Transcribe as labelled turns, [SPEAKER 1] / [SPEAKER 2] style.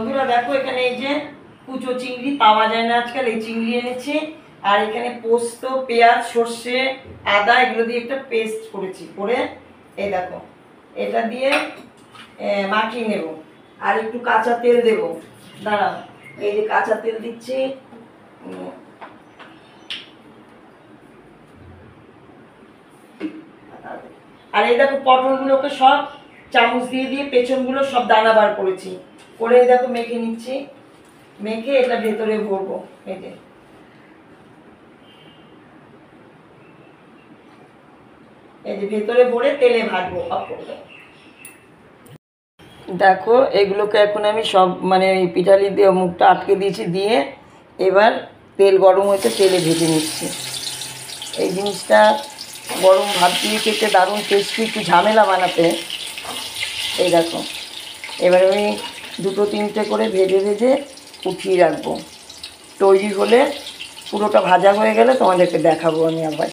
[SPEAKER 1] বন্ধুরা দেখো এখানে এই যে কুচো চিংড়ি পাওয়া যায় না আজকাল, এই চিংড়ি এনেছি। আর এখানে পোস্ত, পেঁয়াজ, সর্ষে, আদা এগুলো দিয়ে একটা পেস্ট করেছি। করে এই দেখো এটা দিয়ে মাখিয়ে নেব। আর একটু কাঁচা তেল দেব, দাঁড়াও এই যে কাঁচা তেল দিচ্ছি। আর এই দেখো পটলগুলোকে সব চামচ দিয়ে দিয়ে পেছনগুলো সব দানা বার করেছি। করে দেখো মেখে নিচ্ছি। মেখে এটা ভেতরে ভরবো। এই যে ভেতরে ভরে তেলে ভাজবো। দেখো এগুলোকে এখন আমি সব মানে পিঠালি দিয়ে মুখটা আটকে দিয়েছি, দিয়ে এবার তেল গরম হয়েছে, তেলে ভেজে নিচ্ছি। এই জিনিসটা গরম ভাত দিয়ে খেতে দারুণ টেস্টি, একটু ঝামেলা বানাতে। এই দেখো এবার আমি দুটো তিনটে করে ভেজে ভেজে উঠিয়ে রাখবো। তৈরি হলে পুরোটা ভাজা হয়ে গেলে তোমাদেরকে দেখাবো আমি আবার।